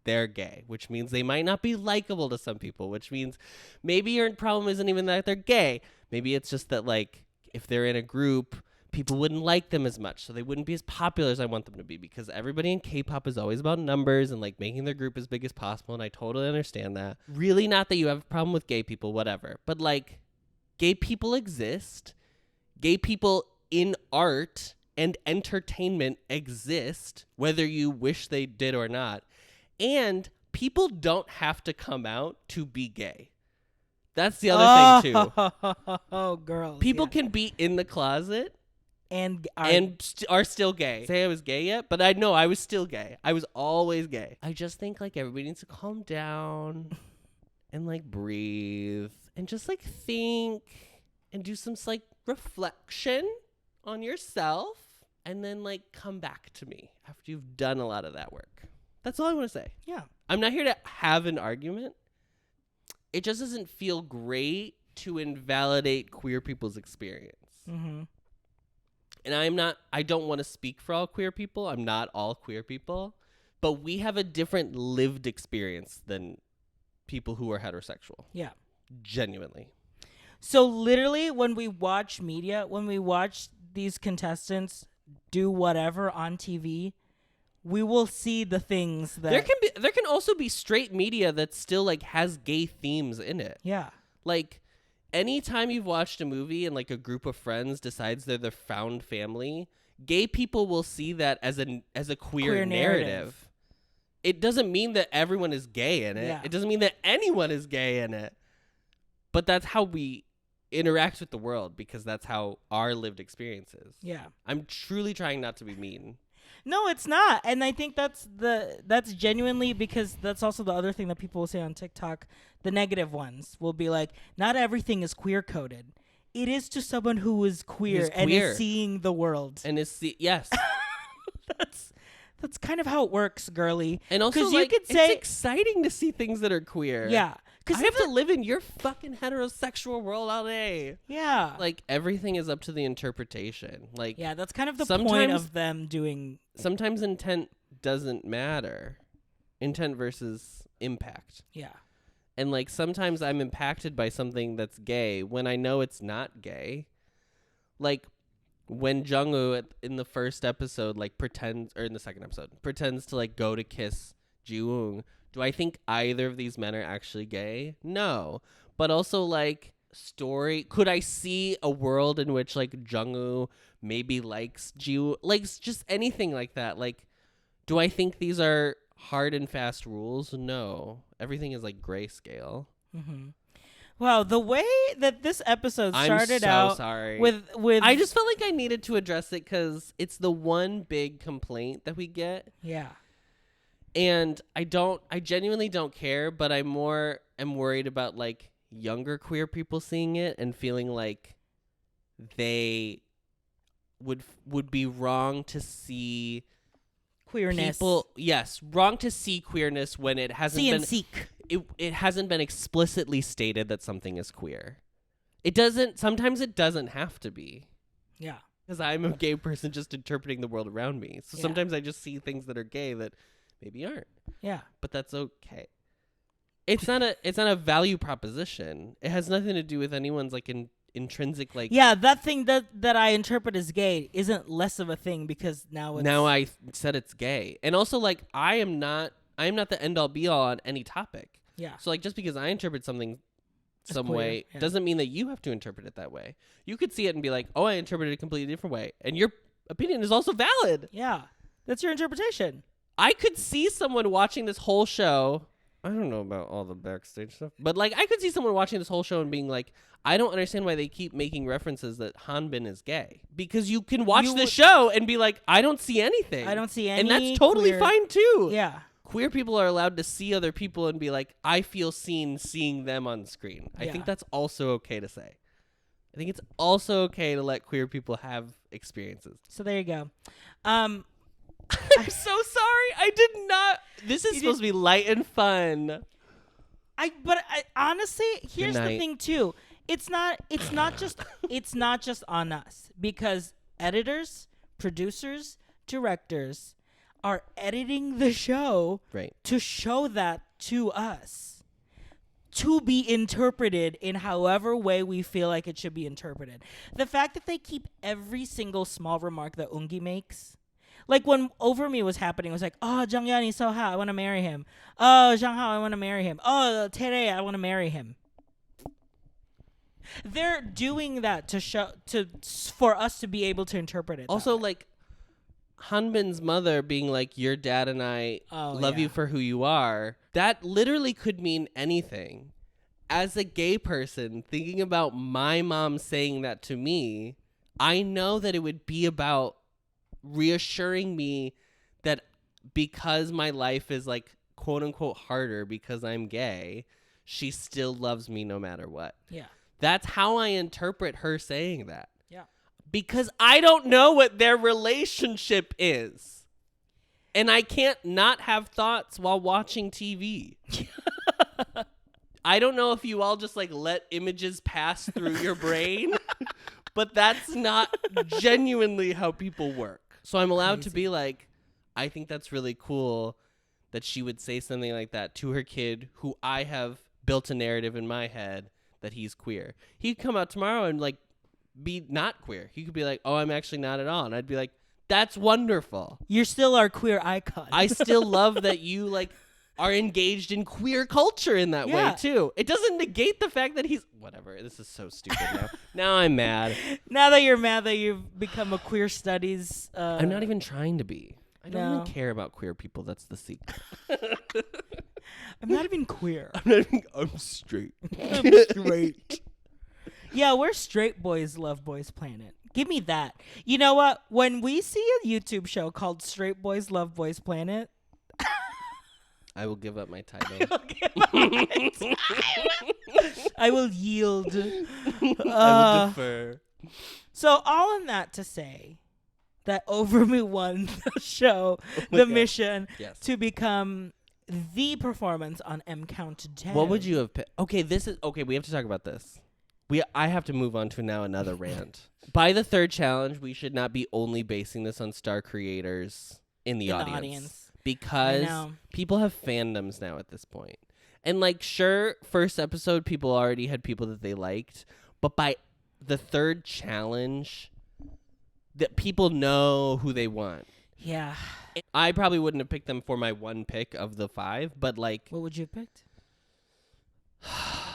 they're gay, which means they might not be likable to some people, which means maybe your problem isn't even that they're gay. Maybe it's just that, like, if they're in a group, people wouldn't like them as much, so they wouldn't be as popular as I want them to be, because everybody in K-pop is always about numbers and, like, making their group as big as possible, and I totally understand that. Really not that you have a problem with gay people, whatever. But, like, gay people exist. Gay people in art and entertainment exist, whether you wish they did or not. And people don't have to come out to be gay. That's the other thing, too. Oh, girls. People can be in the closet and are still gay. Say I was gay yet? But I was still gay. I was always gay. I just think, like, everybody needs to calm down and, like, breathe and just, like, think and do some, like, reflection on yourself, and then, like, come back to me after you've done a lot of that work. That's all I want to say. Yeah. I'm not here to have an argument. It just doesn't feel great to invalidate queer people's experience. Mm-hmm. And I don't want to speak for all queer people. I'm not all queer people. But we have a different lived experience than people who are heterosexual. Yeah. Genuinely. So literally when we watch media, when we watch these contestants do whatever on TV, we will see the things that there can also be straight media that still like has gay themes in it. Yeah. Like anytime you've watched a movie and like a group of friends decides they're the found family, gay people will see that as a queer narrative. It doesn't mean that everyone is gay in it. Yeah. It doesn't mean that anyone is gay in it. But that's how we interact with the world because that's how our lived experience is. Yeah. I'm truly trying not to be mean. No, it's not. And I think that's genuinely because that's also the other thing that people will say on TikTok. The negative ones will be like, not everything is queer coded. It is to someone who is queer and is seeing the world. And yes. That's kind of how it works, girly. And also, you could say, it's exciting to see things that are queer. Yeah. I have to live in your fucking heterosexual world all day. Yeah. Like, everything is up to the interpretation. Like, yeah, that's kind of the point of them doing... Sometimes intent doesn't matter. Intent versus impact. Yeah. And, like, sometimes I'm impacted by something that's gay when I know it's not gay. Like, when Jungwoo in the first episode, like, in the second episode, pretends to, like, go to kiss Ji-woong. Do I think either of these men are actually gay? No. But also, like, could I see a world in which, like, Jungwoo maybe likes Ji-woong? Like, just anything like that. Like, do I think these are hard and fast rules? No. Everything is, like, grayscale. Mm-hmm. Wow, the way that this episode started I'm so out sorry. with I just felt like I needed to address it because it's the one big complaint that we get. Yeah. And I genuinely don't care, but I more am worried about like younger queer people seeing it and feeling like they would be wrong to see queerness. Wrong to see queerness when it hasn't seek. It hasn't been explicitly stated that something is queer. Sometimes it doesn't have to be. Yeah. Because I'm a gay person just interpreting the world around me. So sometimes I just see things that are gay that maybe aren't. Yeah. But that's okay. It's not a value proposition. It has nothing to do with anyone's like intrinsic like. Yeah, that thing that I interpret as gay isn't less of a thing because now I said it's gay. And also like I am not the end all be all on any topic. Yeah. So like just because I interpret something some way doesn't mean that you have to interpret it that way. You could see it and be like, "Oh, I interpreted it a completely different way." And your opinion is also valid. Yeah. That's your interpretation. I could see someone watching this whole show. I don't know about all the backstage stuff, but like I could see someone watching this whole show and being like, I don't understand why they keep making references that hanbin is gay. Because you can watch the show and be like, I don't see anything. I don't see any. And that's totally fine too. Yeah. Queer people are allowed to see other people and be like, I feel seen seeing them on screen. I think that's also okay to say. I think it's also okay to let queer people have experiences. So there you go. I'm so sorry. I did not. This is supposed to be light and fun. But honestly, here's the thing too. It's not just on us because editors, producers, directors are editing the show to show that to us to be interpreted in however way we feel like it should be interpreted. The fact that they keep every single small remark that Woongi makes. Like when Over Me was happening, it was like, oh, Jungyeon is so hot, I want to marry him. Oh, Jang Hao, I want to marry him. Oh, taerae, I want to marry him. They're doing that for us to be able to interpret it. Also, like Hanbin's mother being like, your dad and I love you for who you are. That literally could mean anything. As a gay person, thinking about my mom saying that to me, I know that it would be about reassuring me that because my life is like quote unquote harder because I'm gay, she still loves me no matter what. Yeah. That's how I interpret her saying that. Yeah. Because I don't know what their relationship is. And I can't not have thoughts while watching TV. I don't know if you all just like let images pass through your brain, but that's not genuinely how people work. So I'm allowed to be like, I think that's really cool that she would say something like that to her kid, who I have built a narrative in my head that he's queer. He'd come out tomorrow and like be not queer. He could be like, oh, I'm actually not at all. And I'd be like, that's wonderful. You're still our queer icon. I still love that you like are engaged in queer culture in that way too. It doesn't negate the fact that he's whatever. This is so stupid now. Now I'm mad. Now that you're mad that you've become a queer studies. I'm not even trying to be. I don't even care about queer people. That's the secret. I'm not even queer. I'm straight. I'm straight. Yeah, we're straight boys love boys planet. Give me that. You know what? When we see a YouTube show called Straight Boys Love Boys Planet, I will give up my title. I will yield. I will defer. So all in that to say that Overmu won the show, the mission to become the performance on M Count 10. What would you have picked? Okay, we have to talk about this. I have to move on to now another rant. By the third challenge, we should not be only basing this on star creators in the audience. Because people have fandoms now at this point. And like, sure, first episode, people already had people that they liked. But by the third challenge, that people know who they want. Yeah. I probably wouldn't have picked them for my one pick of the 5, but like... What would you have picked?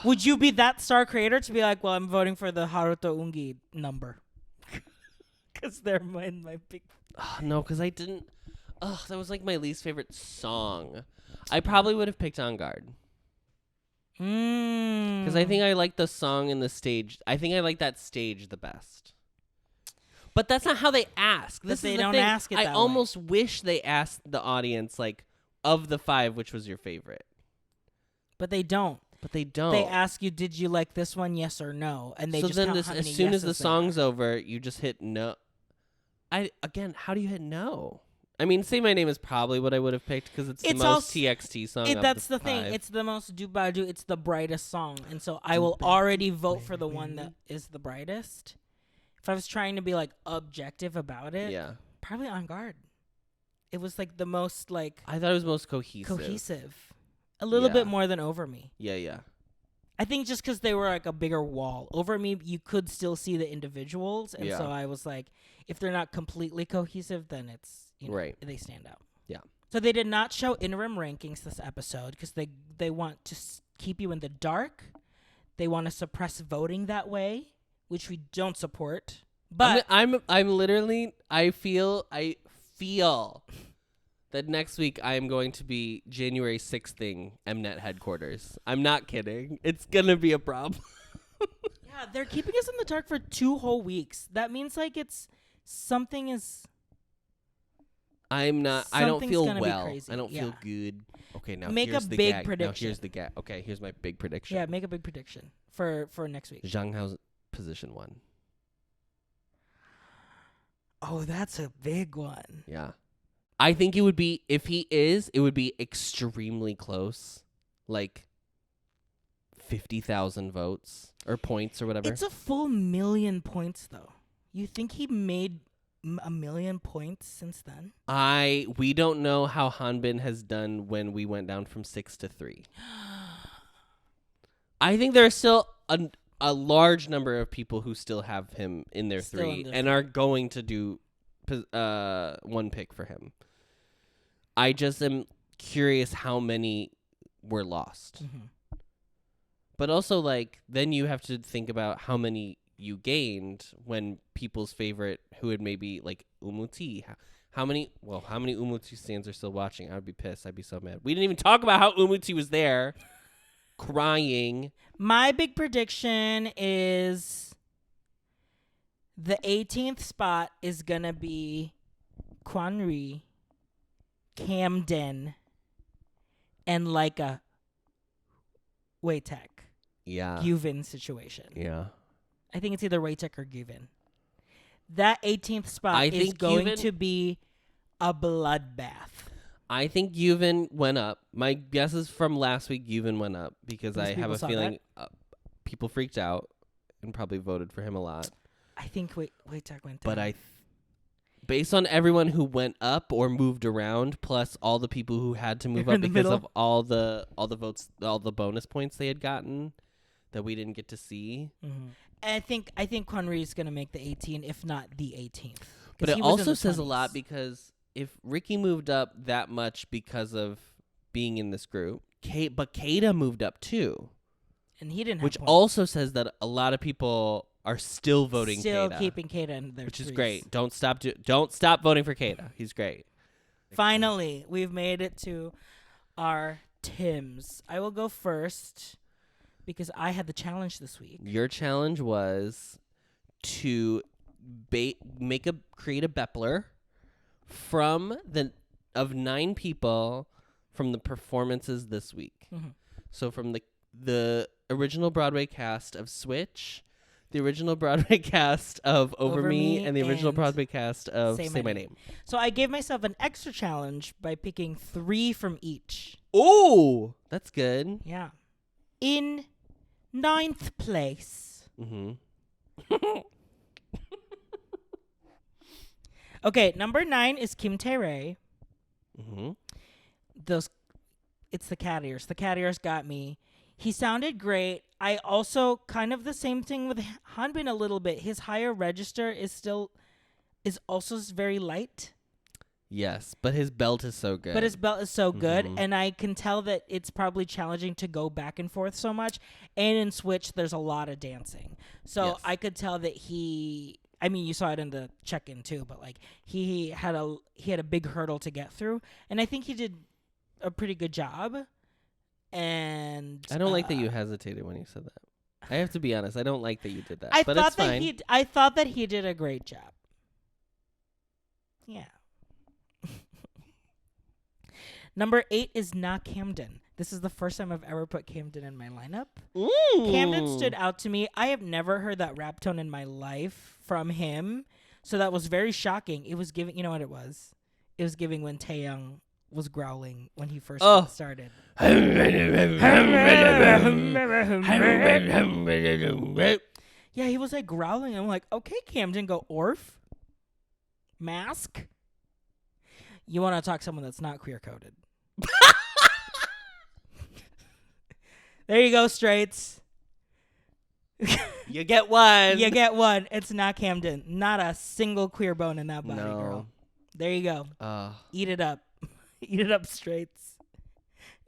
Would you be that star creator to be like, well, I'm voting for the Haruto Woongi number? Because they're my big... no, because I didn't... that was like my least favorite song. I probably would have picked On Guard. Because I think I like the song and the stage. I think I like that stage the best. But that's not how they ask. They don't ask it that way. I almost wish they asked the audience, like, of the 5, which was your favorite. But they don't. They ask you, did you like this one, yes or no? And they just count how many as soon as the yeses song's over, you just hit no. How do you hit no? I mean, Say My Name is probably what I would have picked because it's the most TXT song. That's the thing. It's the most do-ba-do. It's the brightest song. And so I will already vote for the one that is the brightest. If I was trying to be like objective about it, probably On Guard. It was like the most like... I thought it was most cohesive. A little bit more than Over Me. Yeah. I think just because they were like a bigger wall. Over Me, you could still see the individuals. And so I was like, if they're not completely cohesive, then it's, they stand out. Yeah. So they did not show interim rankings this episode because they want to keep you in the dark. They want to suppress voting that way, which we don't support. But I'm literally, I feel that next week I am going to be January 6th-ing MNET headquarters. I'm not kidding. It's going to be a problem. Yeah, they're keeping us in the dark for 2 whole weeks. That means like something is... I don't feel well. I don't feel good. Okay, now make here's a the big gag. prediction. Now here's the gag. Okay, here's my big prediction. Yeah, make a big prediction for next week. Zhang Hao's position 1. Oh, that's a big one. Yeah. I think it would be, if he is, it would be extremely close. Like 50,000 votes or points or whatever. It's a full 1,000,000 points, though. You think he made 1,000,000 points since then? We don't know how hanbin has done when we went down from 6 to 3. I think there's still a large number of people who still have him in their 3 and are going to do one pick for him. I just am curious how many were lost. Mm-hmm. But also, like, then you have to think about how many you gained when people's favorite, who had maybe, like, Umuti. How many Umuti stands are still watching? I would be pissed. I'd be so mad. We didn't even talk about how Umuti was there crying. My big prediction is the 18th spot is going to be Kwanri, Kamden, and like a Waitek. Yeah. Gyuvin situation. Yeah. I think it's either Waitek or Gyuvin. That 18th spot is going to be a bloodbath. I think gyuvin went up. My guess is from last week, gyuvin went up because I have a feeling people freaked out and probably voted for him a lot. I think Wait Talk went down. But based on everyone who went up or moved around, plus all the people who had to move up because of all the votes, all the bonus points they had gotten that we didn't get to see. Mm-hmm. And I think Kwanri is gonna make the 18, if not the 18th. But it also says a lot because if Ricky moved up that much because of being in this group, but Keita moved up too, and he didn't. Which have points. also says that a lot of people are still voting Keita. Keeping Keita in their which threes. is great. Don't stop voting for Keita. He's great. Finally, we've made it to our Tims. I will go first because I had the challenge this week. Your challenge was to create a Bepler of 9 people from the performances this week. Mm-hmm. So from the original Broadway cast of Switch, the original Broadway cast of Over Me, and the original Broadway cast of Say My Name. So I gave myself an extra challenge by picking 3 from each. Oh, that's good. Yeah. In 9th place. Mm-hmm. Okay, number 9 is Kim Taerae. Mm-hmm. It's the cat ears. The cat ears got me. He sounded great. I also kind of the same thing with hanbin a little bit. His higher register is also very light. Yes, but his belt is so good. Mm-hmm. And I can tell that it's probably challenging to go back and forth so much. And in Switch, there's a lot of dancing. So yes. I could tell that you saw it in the check-in too, but like he had a big hurdle to get through, and I think he did a pretty good job. And I don't like that you hesitated when you said that. I have to be honest. I don't like that you did that. I thought that he did a great job. Yeah. Number 8 is not Kamden. This is the first time I've ever put Kamden in my lineup. Ooh. Kamden stood out to me. I have never heard that rap tone in my life from him, so that was very shocking. It was giving, you know what it was? It was giving when Taeyang was growling when he first started. Yeah, he was like growling. I'm like, okay, Kamden, go Orf. Mask. You want to talk to someone that's not queer coded. There you go, straights. You get one. It's not Kamden. Not a single queer bone in that body, girl. There you go. Eat it up. Eat it up, straights.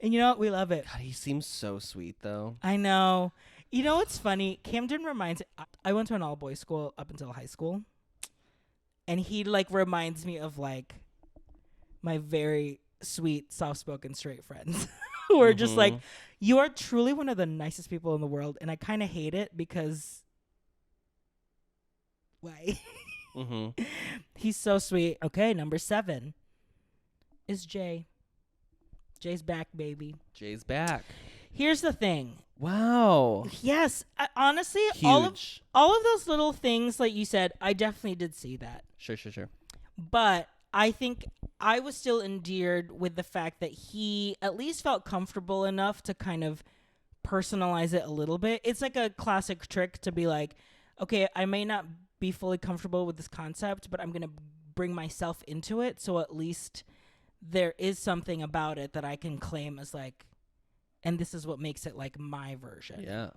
And you know what? We love it. God, he seems so sweet, though. I know. You know what's funny? Kamden reminds... I went to an all-boys school up until high school. And he, reminds me of, my very sweet, soft-spoken straight friends. Who are just like, you are truly one of the nicest people in the world. And I kind of hate it because... Why? Mm-hmm. He's so sweet. Okay, number 7 is Jay. Jay's back, baby. Jay's back. Here's the thing. Wow. Yes. Honestly, huge. All of those little things, like you said, I definitely did see that. Sure. But I think I was still endeared with the fact that he at least felt comfortable enough to kind of personalize it a little bit. It's like a classic trick to be like, okay, I may not be fully comfortable with this concept, but I'm going to bring myself into it. So at least there is something about it that I can claim as and this is what makes it my version. Yeah.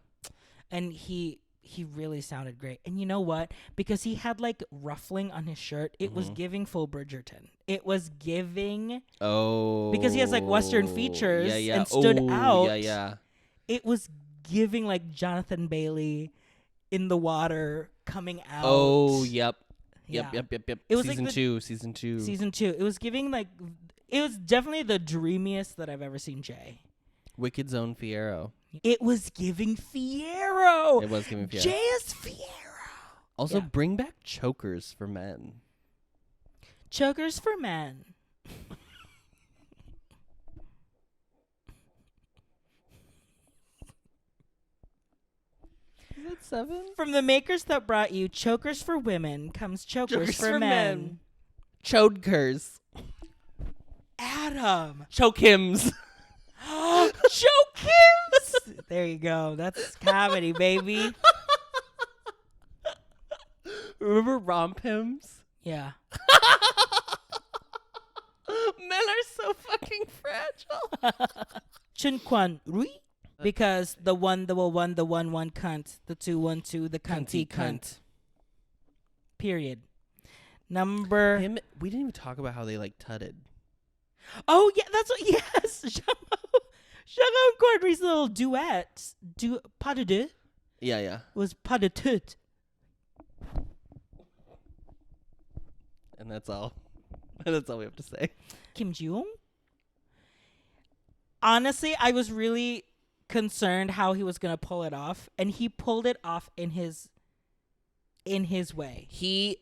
And he really sounded great. And you know what? Because he had ruffling on his shirt, it was giving full Bridgerton. It was giving. Oh. Because he has Western features and stood out. Yeah. It was giving Jonathan Bailey in the water coming out. Oh, yep. Yeah. Yep. It was season 2. Season 2. It was giving it was definitely the dreamiest that I've ever seen Jay. Wicked Zone Fierro. It was giving Fierro. It was giving Fierro. Jay is Fierro. Also, bring back chokers for men. Chokers for men. Is that 7? From the makers that brought you Chokers for Women comes Chokers for Men. Chodkers. Adam. Chokims. Chokims. There you go. That's comedy, baby. Remember rompims? Yeah. Men are so fucking fragile. Chunquan Rui. Because the one, cunt. The 2, 1, 2, the cunty cunt. Period. Number. Him. We didn't even talk about how they like tutted. Oh yeah, that's what. Yes, Shanga and Courtney's little duet. Pas de deux. Yeah. Was pas de tout. And that's all. And that's all we have to say. Kim Ji-woong. Honestly, I was really concerned how he was gonna pull it off, and he pulled it off in his way. He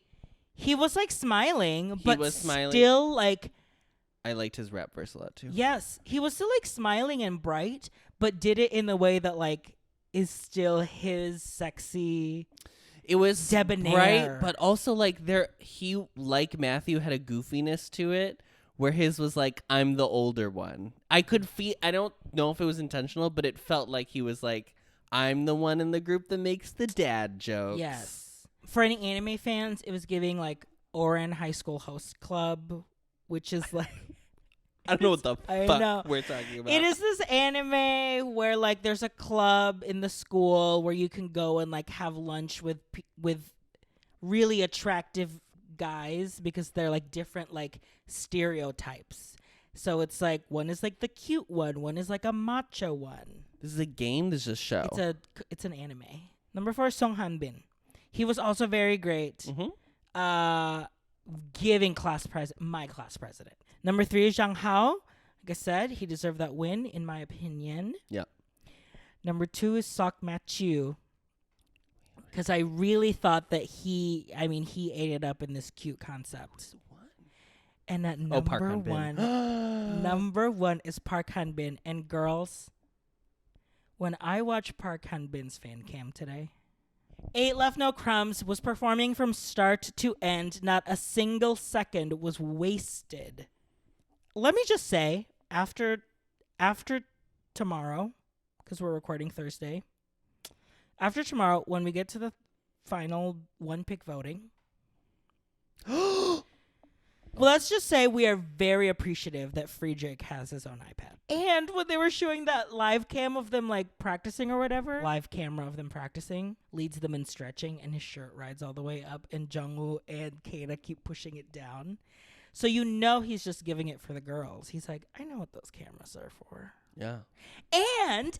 was like smiling, but was smiling. Still like. I liked his rap verse a lot too. Yes, he was still like smiling and bright, but did it in the way that like is still his sexy. It was debonair, bright, but also like he like Matthew had a goofiness to it, where his was like, I'm the older one. I could feel. I don't know if it was intentional, but it felt like he was like, I'm the one in the group that makes the dad jokes. Yes. For any anime fans, it was giving like Oren High School Host Club, which is like. I don't know what the fuck we're talking about. It is this anime where like there's a club in the school where you can go and like have lunch with really attractive guys because they're like different like stereotypes. So it's like one is like the cute one is like a macho one. This is a game. This is a show. It's an anime. Number 4, Song Hanbin. He was also very great. Mm-hmm. Giving my class president. Number 3 is Zhang Hao. Like I said, he deserved that win, in my opinion. Yeah. Number 2 is Seok Matthew. Because I really thought that he ate it up in this cute concept. And at number 1, number 1 is Park Han-bin. And girls, when I watched Park Han-bin's fan cam today, 8 Left No Crumbs was performing from start to end. Not a single second was wasted. Let me just say, after tomorrow, because we're recording Thursday, after tomorrow, when we get to the final one-pick voting, let's just say we are very appreciative that Free Jake has his own iPad. And when they were showing that live cam of them like practicing or whatever, live camera of them practicing, leads them in stretching, and his shirt rides all the way up, and Jungwoo and Keita keep pushing it down. So you know he's just giving it for the girls. He's like, I know what those cameras are for. Yeah. And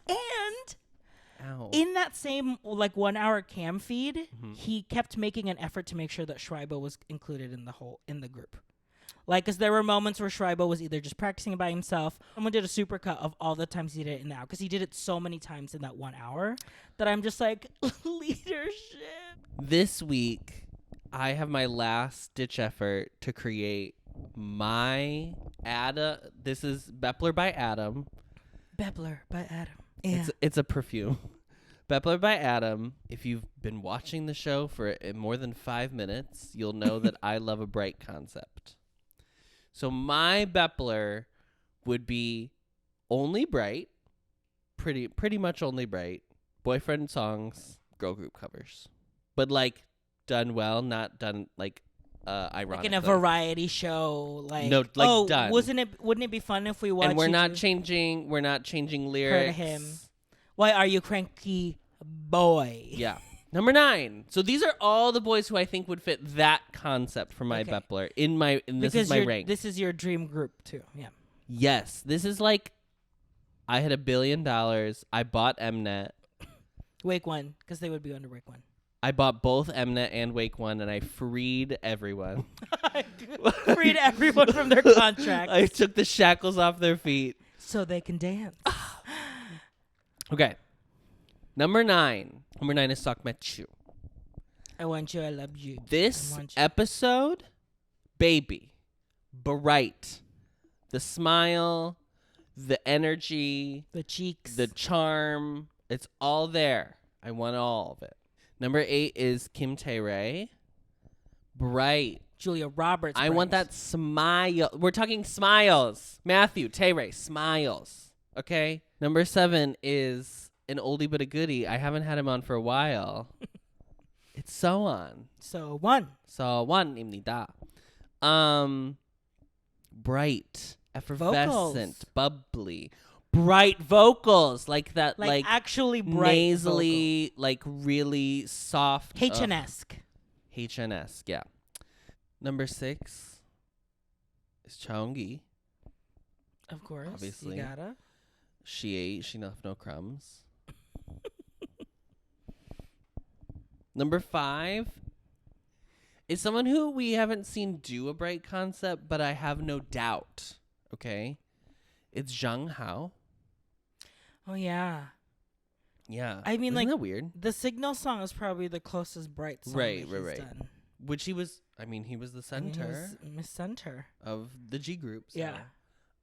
Ow. in that same like 1 hour cam feed, he kept making an effort to make sure that Schreiber was included in the group. Like, because there were moments where Schreiber was either just practicing by himself. Someone did a supercut of all the times he did it in the hour, because he did it so many times in that 1 hour that I'm just like, leadership. This week, I have my last ditch effort to create my This is Bepler by Adam. Bepler by Adam. Yeah. It's a perfume. Bepler by Adam. If you've been watching the show for more than 5 minutes, you'll know that I love a bright concept. So my Bepler would be only bright, pretty much only bright, boyfriend songs, girl group covers, but like done well, not done like ironically. Like in a variety show, like no, like done. Wouldn't it be fun if we watched? And we're not changing lyrics. Heard him. Why are you cranky, boy? Yeah. Number 9. So these are all the boys who I think would fit that concept for my Bepler. This is my rank. This is your dream group too. Yeah. Yes. This is like, I had $1 billion. I bought MNET. Wake One, because they would be under Wake One. I bought both MNET and Wake One, and I freed everyone. Freed everyone from their contracts. I took the shackles off their feet. So they can dance. Okay. Number 9. Number 9 is Seok Matthew. I want you, I love you. This episode, baby, bright. The smile, the energy, the cheeks, the charm. It's all there. I want all of it. Number 8 is Kim Taerae. Bright. Julia Roberts. I want that smile. We're talking smiles. Matthew, Taerae, smiles. Okay? Number 7 is an oldie but a goodie. I haven't had him on for a while. It's Soan. Soan. Soan입니다. Bright, effervescent, bubbly. Bright vocals, like that, like actually bright, nasally, like really soft. HN-esque. HN-esque, yeah. Number 6 is Cheongi. Of course, obviously. you gotta. She ate. She left no crumbs. Number 5 is someone who we haven't seen do a bright concept, but I have no doubt. Okay, it's Zhang Hao. Oh yeah. Yeah. I mean, isn't that weird? The Signal song is probably the closest bright song Right. done. Which he was. I mean, he was the center Miss Center of the G group. So. Yeah.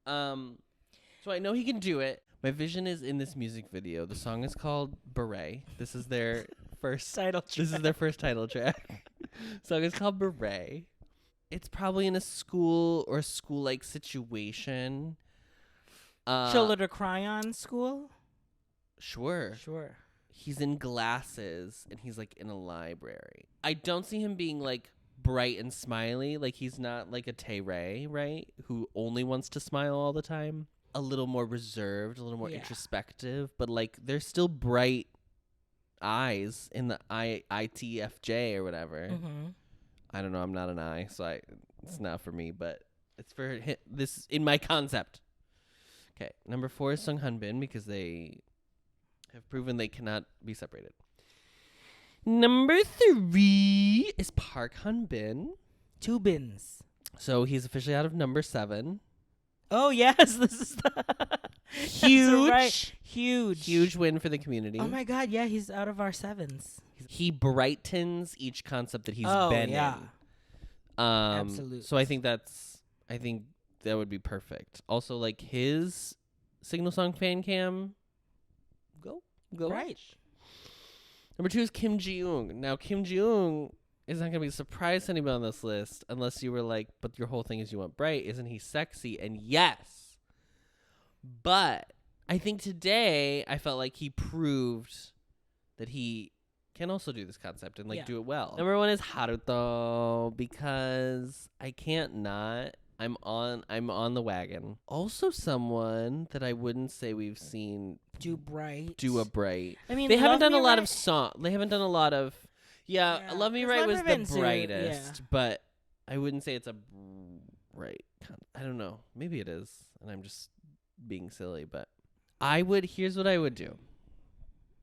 So I know he can do it. My vision is in this music video. The song is called Beret. This is their first title track. This is their first title track. Song is called Beret. It's probably in a school or school-like situation. Shoulder to cry on school? Sure. He's in glasses and he's like in a library. I don't see him being like bright and smiley. Like he's not like a taerae, right? Who only wants to smile all the time. A little more reserved, a little more introspective, but like there's still bright eyes in the ITFJ or whatever. Mm-hmm. I don't know. I'm not an I, so it's not for me, but it's for this in my concept. Okay, number 4 is Sung Hanbin because they have proven they cannot be separated. Number 3 is Park Hanbin. 2 bins. So he's officially out of number 7. Oh yes, this is the huge, right. Huge win for the community. Oh my god, yeah, he's out of our 7s. He brightens each concept that he's been in. Absolutely. So I think that would be perfect. Also, like his Signal Song fan cam. Go right. Watch. Number 2 is Kim Ji-young. Now Kim Ji-young is not going to be a surprise to anybody on this list unless you were like, but your whole thing is you want bright. Isn't he sexy? And yes. But I think today I felt like he proved that he can also do this concept and do it well. Number 1 is Haruto because I can't not. I'm on the wagon. Also someone that I wouldn't say we've seen do a bright. I mean, they haven't done a lot of song. They haven't done a lot of Love Me Right was the brightest, but I wouldn't say it's a bright. I don't know. Maybe it is, and I'm just being silly, but here's what I would do.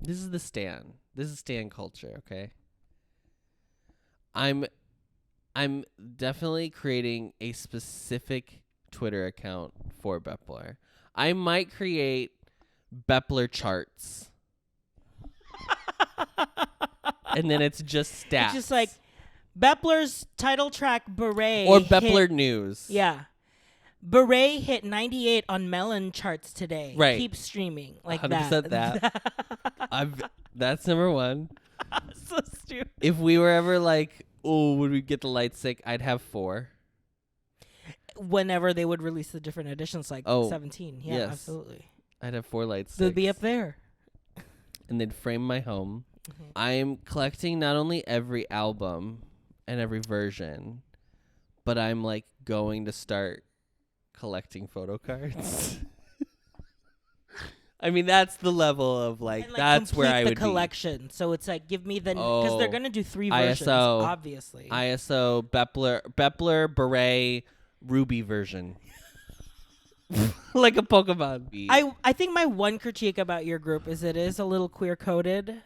This is the stan. This is stan culture, okay? I'm definitely creating a specific Twitter account for Bepler. I might create Bepler charts. And then it's just stats. It's just like Bepler's title track Beret. Or Bepler News. Yeah. Beret hit 98 on Melon charts today. Right. Keep streaming. Like 100% that. That's number 1. So stupid. If we were ever like, oh, would we get the light sick? I'd have 4. Whenever they would release the different editions, like 17. Yeah, yes. Absolutely. I'd have 4 light sticks. They'd be up there. And they'd frame my home. Mm-hmm. I'm collecting not only every album and every version, but I'm like going to start collecting photo cards. I mean, that's the level of like that's where I would the collection. So it's like give me the because they're gonna do 3 versions, ISO, obviously. ISO, Bepler, Beret, Ruby version. Like a Pokemon. I think my one critique about your group is it is a little queer coded.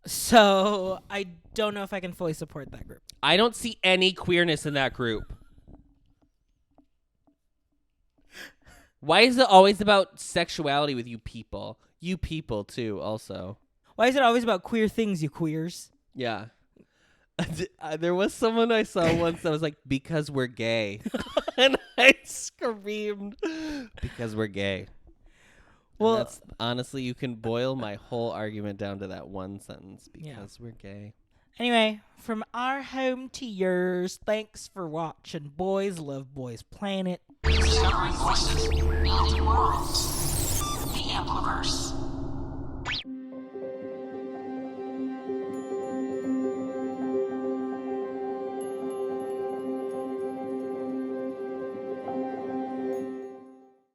So I don't know if I can fully support that group. I don't see any queerness in that group. Why is it always about sexuality with you people? You people too, also. Why is it always about queer things, you queers? Yeah. There was someone I saw once that was like, because we're gay. And I screamed, because we're gay. Well, that's, honestly, you can boil my whole argument down to that one sentence, because we're gay. Anyway, from our home to yours, thanks for watching Boys Love Boys Planet. Discovering voices, building worlds. The Ampliverse.